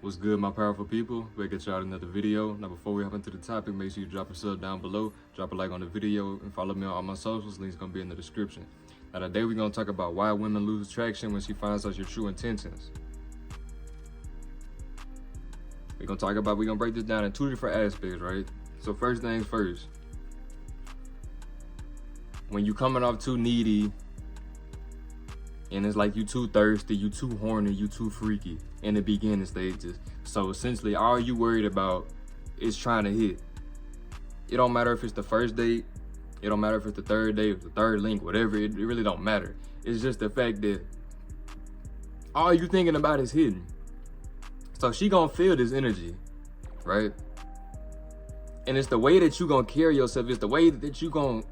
What's good, my powerful people? Back at y'all with another video. Now, before we hop into the topic, make sure you drop a sub down below, drop a like on the video, and follow me on all my socials. Links gonna be in the description. Now, today we're gonna talk about why women lose attraction when she finds out your true intentions. We're gonna break this down in two different aspects, right? So first things first. When you coming off too needy, and it's like you too thirsty, you too horny, you too freaky in the beginning stages. So essentially all you worried about is trying to hit. It don't matter if it's the first date, it don't matter if it's the third date, the third link, whatever, it really don't matter. It's just the fact that all you thinking about is hitting. So she gonna feel this energy, right? And it's the way that you gonna carry yourself, it's the way that you gonna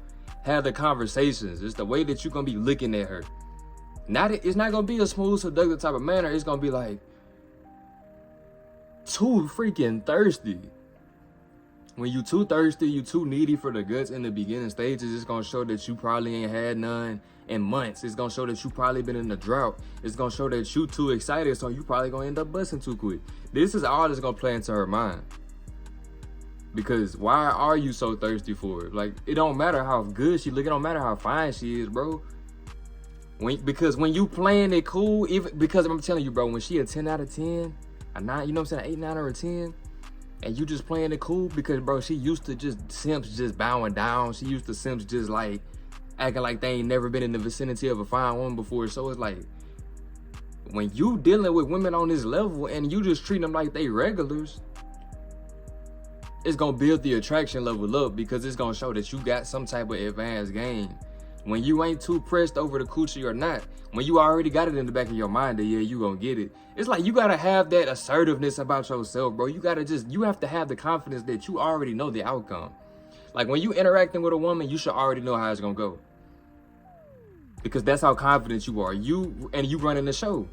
have the conversations, it's the way that you gonna be looking at her. It's not gonna be a smooth, seductive type of manner. It's gonna be like too freaking thirsty. When you too thirsty, you too needy for the guts in the beginning stages, it's gonna show that you probably ain't had none in months. It's gonna show that you probably been in a drought. It's gonna show that you too excited, so you probably gonna end up busting too quick. This is all that's gonna play into her mind. Because why are you so thirsty for it? Like, it don't matter how good she look, it don't matter how fine she is, bro. Because when you playing it cool, even because I'm telling you, bro, when she a 10 out of 10, a 9, you know what I'm saying, 8, 9, or a 10, and you just playing it cool because, bro, she used to just simps just bowing down. She used to simps just like acting like they ain't never been in the vicinity of a fine woman before. So it's like, when you dealing with women on this level and you just treat them like they regulars, it's gonna build the attraction level up because it's gonna show that you got some type of advanced game. When you ain't too pressed over the coochie or not, when you already got it in the back of your mind that, yeah, you gonna get it. It's like you gotta have that assertiveness about yourself, bro. You have to have the confidence that you already know the outcome. Like when you interacting with a woman, you should already know how it's gonna go. Because that's how confident you are. You running the show.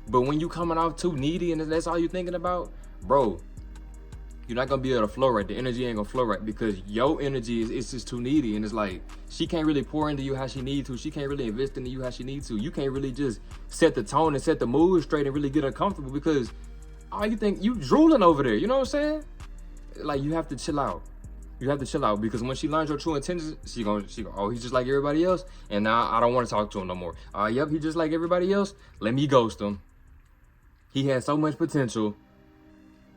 But when you coming off too needy and that's all you thinking about, bro, you're not gonna be able to flow right. The energy ain't gonna flow right because your energy is just too needy, and it's like she can't really pour into you how she needs to. She can't really invest into you how she needs to. You can't really just set the tone and set the mood straight and really get her comfortable because all you think you drooling over there. You know what I'm saying? Like, you have to chill out. You have to chill out because when she learns your true intentions, she gonna oh, he's just like everybody else, and now I don't want to talk to him no more. Yep, he just like everybody else. Let me ghost him. He has so much potential.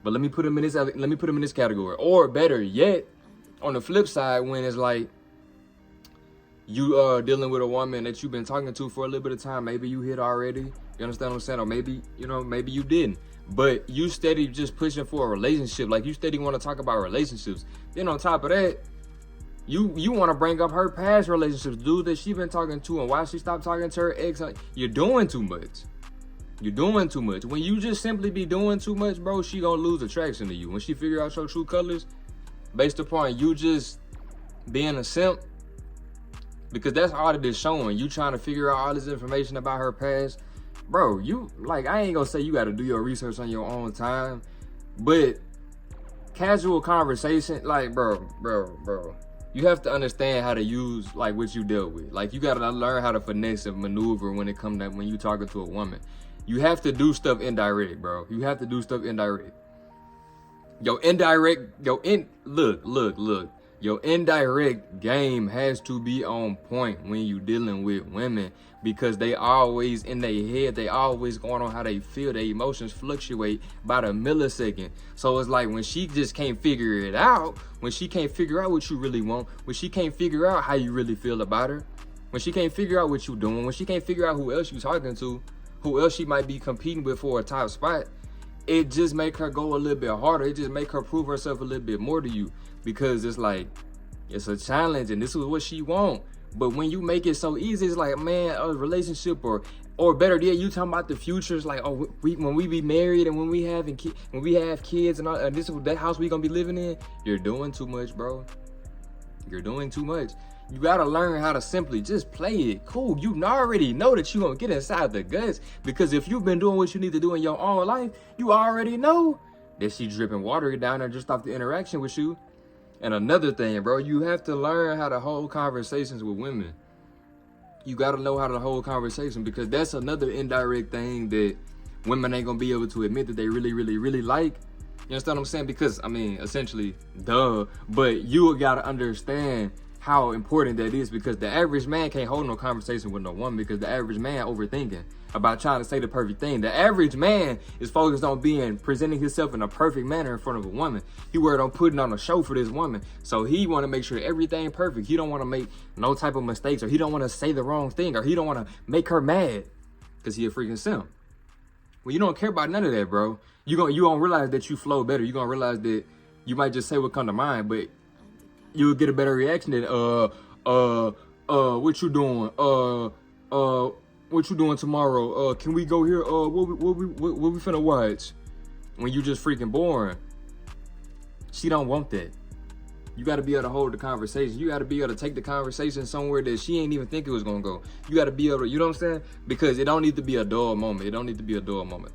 But let me put him in this category. Or better yet, on the flip side, when it's like you dealing with a woman that you've been talking to for a little bit of time, maybe you hit already, you understand what I'm saying? Or maybe, maybe you didn't. But you steady just pushing for a relationship, like you steady want to talk about relationships. Then on top of that, you want to bring up her past relationships, dude that she been talking to and why she stopped talking to her ex. You're doing too much. You're doing too much. When you just simply be doing too much, bro, she gonna lose attraction to you. When she figure out your true colors, based upon you just being a simp, because that's all it is showing. You trying to figure out all this information about her past. Bro, I ain't gonna say you gotta do your research on your own time, but casual conversation, like, bro, you have to understand how to use, like, what you dealt with. Like, you gotta learn how to finesse and maneuver when you talking to a woman. You have to do stuff indirect, bro. You have to do stuff indirect. Your indirect game has to be on point when you dealing with women because they always in their head, they always going on how they feel. Their emotions fluctuate by the millisecond. So it's like when she just can't figure it out, when she can't figure out what you really want, when she can't figure out how you really feel about her, when she can't figure out what you doing, when she can't figure out who else you talking to, who else she might be competing with for a top spot, it just make her go a little bit harder. It just make her prove herself a little bit more to you because it's like, it's a challenge and this is what she want. But when you make it so easy, it's like, man, a relationship or better yet, you talking about the future. It's like, oh, when we be married and when we have kids and all, and this is that house we gonna be living in. You're doing too much, bro. You're doing too much. You gotta learn how to simply just play it cool. You already know that you're gonna get inside the guts because if you've been doing what you need to do in your own life, you already know that she dripping water down there just off the interaction with you. And another thing, bro, you have to learn how to hold conversations with women. You gotta know how to hold conversation because that's another indirect thing that women ain't gonna be able to admit that they really, really, really like. You understand what I'm saying? Because, I mean, essentially, duh. But you gotta understand how important that is, because the average man can't hold no conversation with no woman, because the average man overthinking about trying to say the perfect thing. The average man is focused on presenting himself in a perfect manner in front of a woman. He worried on putting on a show for this woman. So he want to make sure everything perfect. He don't want to make no type of mistakes, or he don't want to say the wrong thing, or he don't want to make her mad because he a freaking simp. Well, you don't care about none of that, bro. You gonna realize that you flow better. You gonna realize that you might just say what come to mind, but you'll get a better reaction than what you doing? What you doing tomorrow? Can we go here? What we finna watch? When you just freaking boring. She don't want that. You gotta be able to hold the conversation. You gotta be able to take the conversation somewhere that she ain't even think it was gonna go. You gotta be able to, you know what I'm saying? Because it don't need to be a dull moment. It don't need to be a dull moment.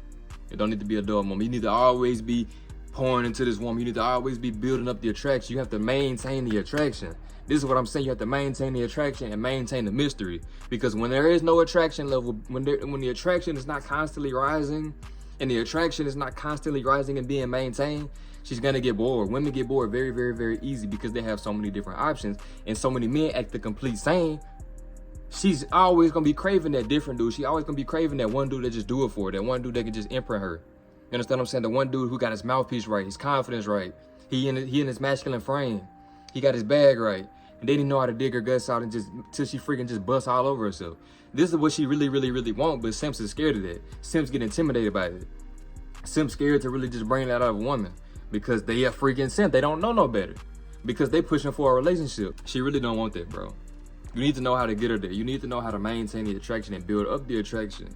It don't need to be a dull moment. You need to always be pouring into this woman. You need to always be building up the attraction. You have to maintain the attraction. This is what I'm saying. You have to maintain the attraction and maintain the mystery. Because when there is no attraction level, when the attraction is not constantly rising, and the attraction is not constantly rising and being maintained, she's gonna get bored. Women get bored very, very, very easy because they have so many different options, and so many men act the complete same. She's always gonna be craving that different dude. She always gonna be craving that one dude that just do it for her, that one dude that can just imprint her. You understand what I'm saying? The one dude who got his mouthpiece right, his confidence right, he in his masculine frame, he got his bag right, and they didn't know how to dig her guts out and just till she freaking just busts all over herself. This is what she really, really, really want, but simps is scared of that. Simps get intimidated by it. Simps scared to really just bring that out of a woman because they a freaking simp. They don't know no better because they pushing for a relationship. She really don't want that, bro. You need to know how to get her there. You need to know how to maintain the attraction and build up the attraction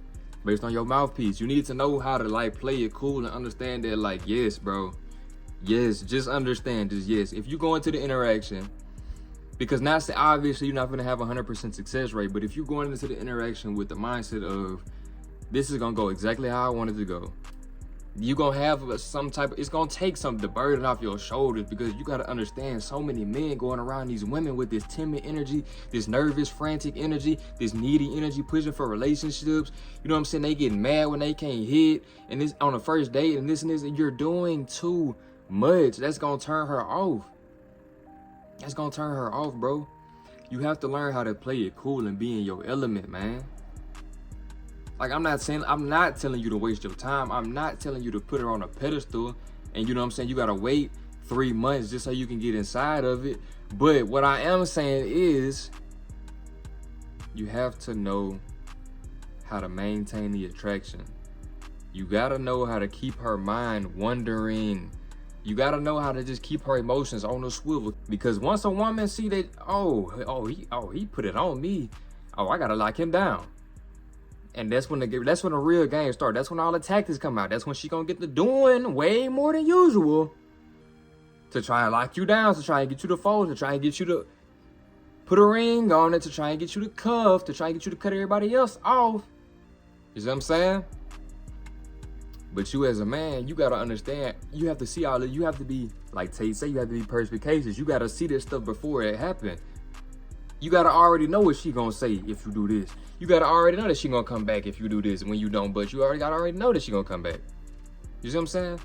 based on your mouthpiece. You need to know how to like play it cool and understand that, like, yes, bro. Yes, just understand, just yes. If you go into the interaction, because now obviously you're not gonna have 100% success rate, but if you're going into the interaction with the mindset of this is gonna go exactly how I want it to go, you gonna have some type of, it's gonna take the burden off your shoulders, because you gotta understand so many men going around these women with this timid energy, this nervous, frantic energy, this needy energy, pushing for relationships. You know what I'm saying? They getting mad when they can't hit, and this on the first date, and this, and you're doing too much. That's gonna turn her off. That's gonna turn her off, bro. You have to learn how to play it cool and be in your element, man. Like, I'm not telling you to waste your time. I'm not telling you to put her on a pedestal and, you know what I'm saying, you gotta wait 3 months just so you can get inside of it. But what I am saying is you have to know how to maintain the attraction. You gotta know how to keep her mind wondering. You gotta know how to just keep her emotions on the swivel. Because once a woman see that, he put it on me, I gotta lock him down. And that's when the real game starts. That's when all the tactics come out. That's when she gonna get to doing way more than usual to try and lock you down, to try and get you to fold, to try and get you to put a ring on it, to try and get you to cuff, to try and get you to cut everybody else off. You see what I'm saying? But you as a man, you gotta understand, you have to see all of it. You have to be, like Tate say, you have to be perspicacious. You gotta see this stuff before it happens. You gotta already know what she gonna say if you do this. You gotta already know that she gonna come back if you do this. And when you don't, but you already know that she gonna come back. You see what I'm saying?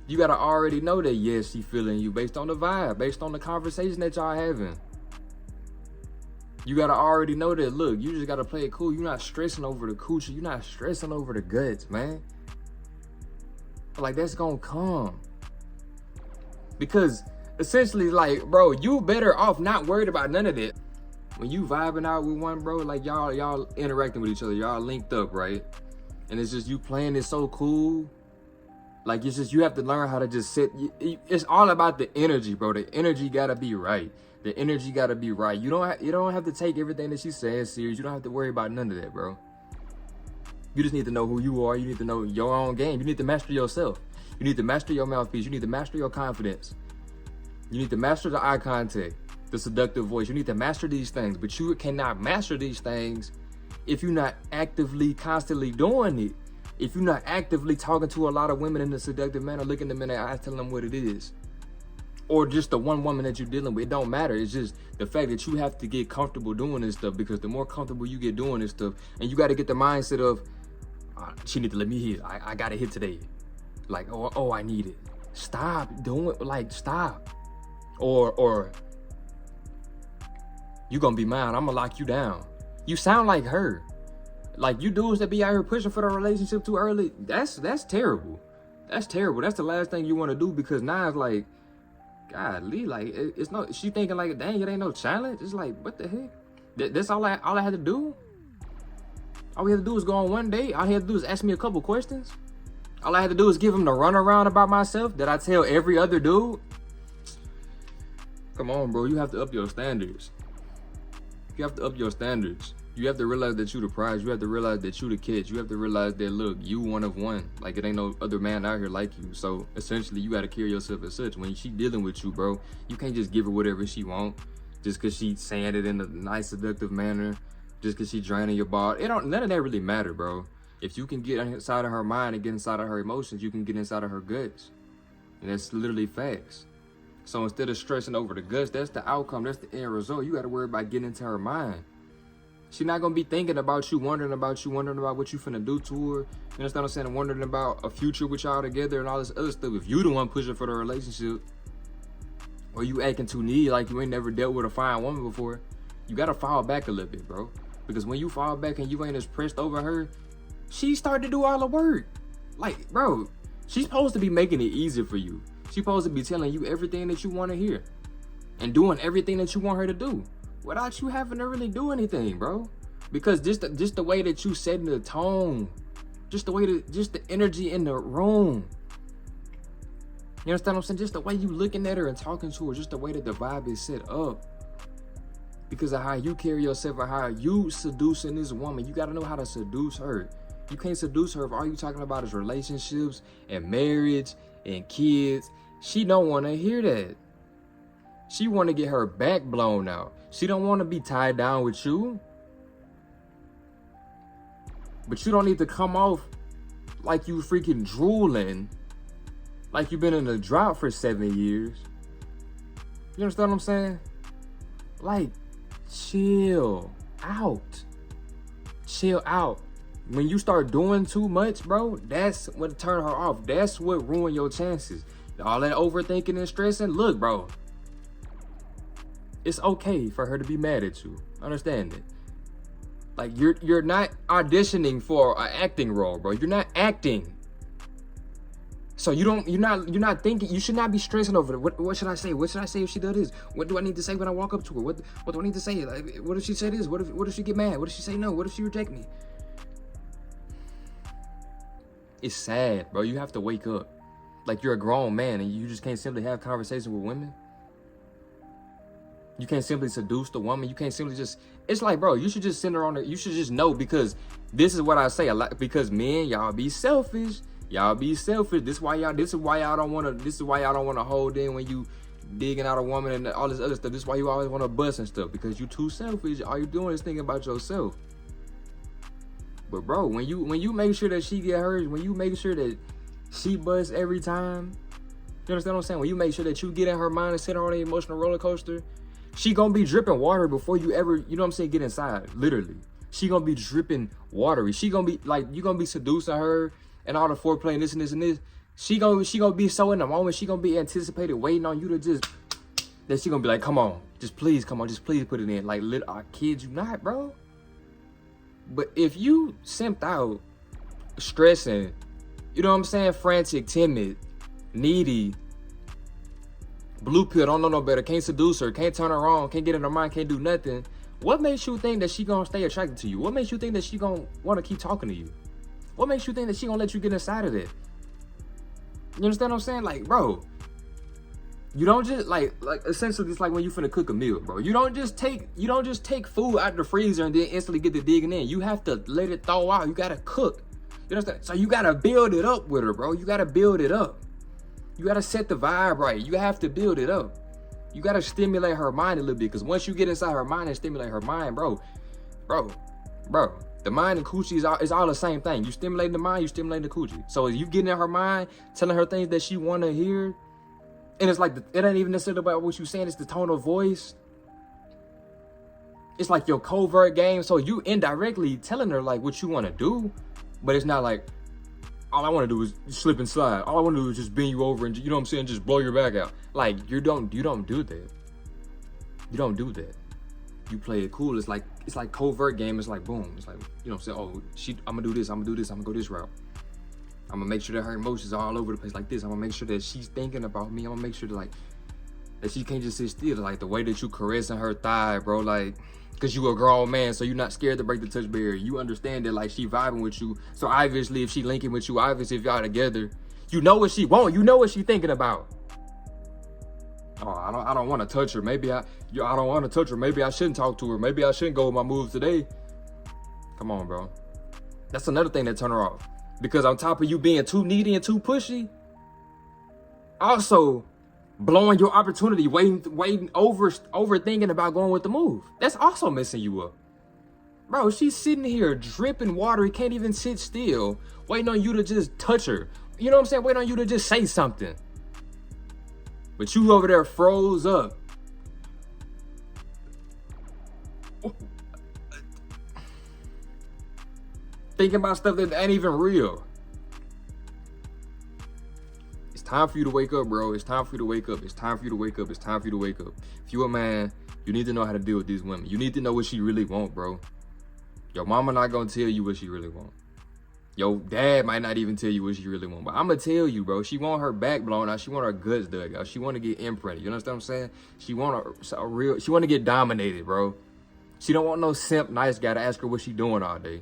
You gotta already know that, yes, she feeling you based on the vibe, based on the conversation that y'all having. You gotta already know that, look, you just gotta play it cool. You're not stressing over the coochie. You're not stressing over the guts, man. Like, that's gonna come. Because essentially, like, bro, you better off not worried about none of that. When you vibing out with one, bro, like y'all interacting with each other, y'all linked up, right? And it's just you playing it so cool. Like, it's just, you have to learn how to just sit. It's all about the energy, bro. The energy gotta be right. The energy gotta be right. You don't have to take everything that she says serious. You don't have to worry about none of that, bro. You just need to know who you are. You need to know your own game. You need to master yourself. You need to master your mouthpiece. You need to master your confidence. You need to master the eye contact, the seductive voice. You need to master these things. But you cannot master these things if you're not actively, constantly doing it. If you're not actively talking to a lot of women in a seductive manner, looking them in their eyes, telling them what it is. Or just the one woman that you're dealing with. It don't matter. It's just the fact that you have to get comfortable doing this stuff, because the more comfortable you get doing this stuff, and you got to get the mindset of, She need to let me hit. I got to hit today. Like, oh, I need it. Stop doing it. Like, stop. Or you gonna be mine. I'm gonna lock you down. You sound like her. Like, you dudes that be out here pushing for the relationship too early, that's terrible. That's terrible. That's the last thing you want to do, because now it's like, golly, like, it's no, she thinking like, dang, it ain't no challenge. It's like, what the heck? That's all I had to do? All we had to do was go on one date. All he had to do is ask me a couple questions. All I had to do is give him the runaround about myself that I tell every other dude. Come on, bro. You have to up your standards. You have to up your standards. You have to realize that you the prize. You have to realize that you the catch. You have to realize that, look, you one of one. Like, it ain't no other man out here like you. So essentially, you got to carry yourself as such. When she dealing with you, bro, you can't just give her whatever she want just because she's saying it in a nice, seductive manner, just because she draining your ball. None of that really matter, bro. If you can get inside of her mind and get inside of her emotions, you can get inside of her guts. And that's literally facts. So instead of stressing over the guts, that's the outcome, that's the end result. You got to worry about getting into her mind. She's not going to be thinking about you, wondering about what you finna do to her. You understand what I'm saying? Wondering about a future with y'all together and all this other stuff. If you the one pushing for the relationship, or you acting too needy like you ain't never dealt with a fine woman before, you got to fall back a little bit, bro. Because when you fall back and you ain't as pressed over her, she started to do all the work. Like, bro, she's supposed to be making it easier for you. She's supposed to be telling you everything that you want to hear and doing everything that you want her to do without you having to really do anything, bro. Because just the way that you setting the tone, just the energy in the room. You understand what I'm saying? Just the way you looking at her and talking to her, just the way that the vibe is set up. Because of how you carry yourself and how you seducing this woman. You got to know how to seduce her. You can't seduce her if all you talking about is relationships and marriage and kids. She don't want to hear that. She want to get her back blown out. She don't want to be tied down with you. But you don't need to come off like you freaking drooling, like you've been in a drought for 7 years. You understand what I'm saying? Like, chill out. Chill out. When you start doing too much, bro, that's what turn her off. That's what ruin your chances. All that overthinking and stressing. Look, bro, it's okay for her to be mad at you. Understand it. Like, you're not auditioning for an acting role, bro. You're not acting. So you're not thinking. You should not be stressing over it. What should I say? What should I say if she does this? What do I need to say when I walk up to her? What do I need to say? Like, what if she say this? What if she get mad? What if she say no? What if she reject me? It's sad, bro. You have to wake up. Like, you're a grown man and you just can't simply have conversations with women. You can't simply seduce the woman. You can't simply just, it's like, bro, you should just send her on there. You should just know, because this is what I say a lot, because men, y'all be selfish. Y'all be selfish. This is why y'all don't want to hold in when you digging out a woman and all this other stuff. This is why you always want to bust and stuff, because you too selfish. All you doing is thinking about yourself. But bro, when you make sure that she get hers, when you make sure that she busts every time, you understand what I'm saying? When you make sure that you get in her mind and sit her on an emotional roller coaster, she gonna be dripping water before you ever, you know what I'm saying, get inside. Literally, she gonna be dripping watery. She gonna be like, you gonna be seducing her and all the foreplay and this and this and this. She gonna be so in the moment. She gonna be anticipated, waiting on you to just. Then she gonna be like, come on, just please, come on, just please put it in. Like, I kid you not, bro. But if you simped out, stressing, you know what I'm saying, frantic, timid, needy, blue pill, don't know no better, can't seduce her, can't turn her on, can't get in her mind, can't do nothing, what makes you think that she gonna stay attracted to you? What makes you think that she gonna wanna keep talking to you? What makes you think that she gonna let you get inside of it? You understand what I'm saying? Like, bro, you don't just like essentially it's like when you finna cook a meal, bro. You don't just take food out the freezer and then instantly get to digging in. You have to let it thaw out. You gotta cook. You understand? So you gotta build it up with her, bro. You gotta build it up. You gotta set the vibe right. You have to build it up. You gotta stimulate her mind a little bit, because once you get inside her mind and stimulate her mind, bro, the mind and coochie is all the same thing. You stimulate the mind, you stimulate the coochie. So if you get in her mind, telling her things that she wanna hear, and it's like, it ain't even necessarily about what you're saying, it's the tone of voice. It's like your covert game. So you indirectly telling her like what you want to do, But it's not like, all I want to do is slip and slide. All I want to do is just bend you over and, you know what I'm saying, just blow your back out. Like, you don't do that. You don't do that. You play it cool. It's like covert game. It's like, boom. It's like, you know what I'm saying, oh, I'm gonna do this, I'm gonna go this route. I'm gonna make sure that her emotions are all over the place like this. I'm gonna make sure that she's thinking about me. I'm gonna make sure that, like, that she can't just sit still. Like, the way that you caressing her thigh, bro, like, because you a grown man, so you're not scared to break the touch barrier. You understand that, like, she vibing with you. So obviously, if she linking with you, obviously if y'all together, you know what she want. You know what she thinking about. Oh, I don't want to touch her. Maybe I don't want to touch her. Maybe I shouldn't talk to her. Maybe I shouldn't go with my moves today. Come on, bro. That's another thing that turn her off. Because on top of you being too needy and too pushy, also blowing your opportunity, waiting, overthinking about going with the move. That's also messing you up. Bro, she's sitting here dripping water. He can't even sit still, waiting on you to just touch her. You know what I'm saying? Waiting on you to just say something. But you over there froze up. Thinking about stuff that ain't even real. It's time for you to wake up, bro. It's time for you to wake up. It's time for you to wake up. It's time for you to wake up. If you a man, you need to know how to deal with these women. You need to know what she really want, bro. Your mama not gonna tell you what she really want. Your dad might not even tell you what she really want. But I'm gonna tell you, bro. She want her back blown out. She want her guts dug out. She want to get imprinted. You understand what I'm saying? She want she want to get dominated, bro. She don't want no simp nice guy to ask her what she doing all day.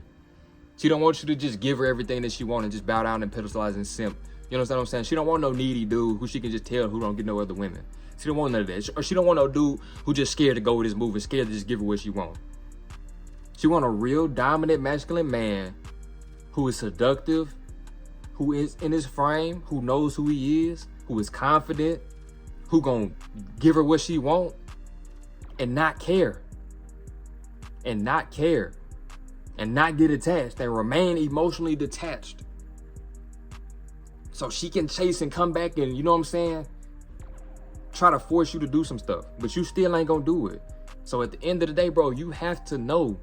She don't want you to just give her everything that she want and just bow down and pedestalize and simp. You understand what I'm saying? She don't want no needy dude who she can just tell who don't get no other women. She don't want none of that. Or she don't want no dude who just scared to go with his move and scared to just give her what she want. She want a real dominant masculine man who is seductive, who is in his frame, who knows who he is, who is confident, who gonna give her what she want and not care. And not care. And not get attached and remain emotionally detached. So she can chase and come back and, you know what I'm saying, try to force you to do some stuff, but you still ain't gonna do it. So at the end of the day, bro, you have to know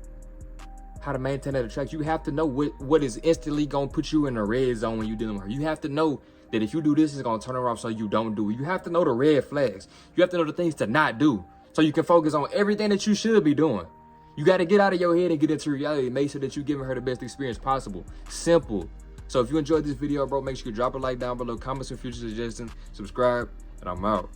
how to maintain that attraction. You have to know what is instantly gonna put you in the red zone when you dealing with her. You have to know that if you do this, it's gonna turn her off so you don't do it. You have to know the red flags. You have to know the things to not do so you can focus on everything that you should be doing. You got to get out of your head and get into reality and make sure that you're giving her the best experience possible. Simple. So if you enjoyed this video, bro, make sure you drop a like down below, comment some future suggestions, subscribe, and I'm out.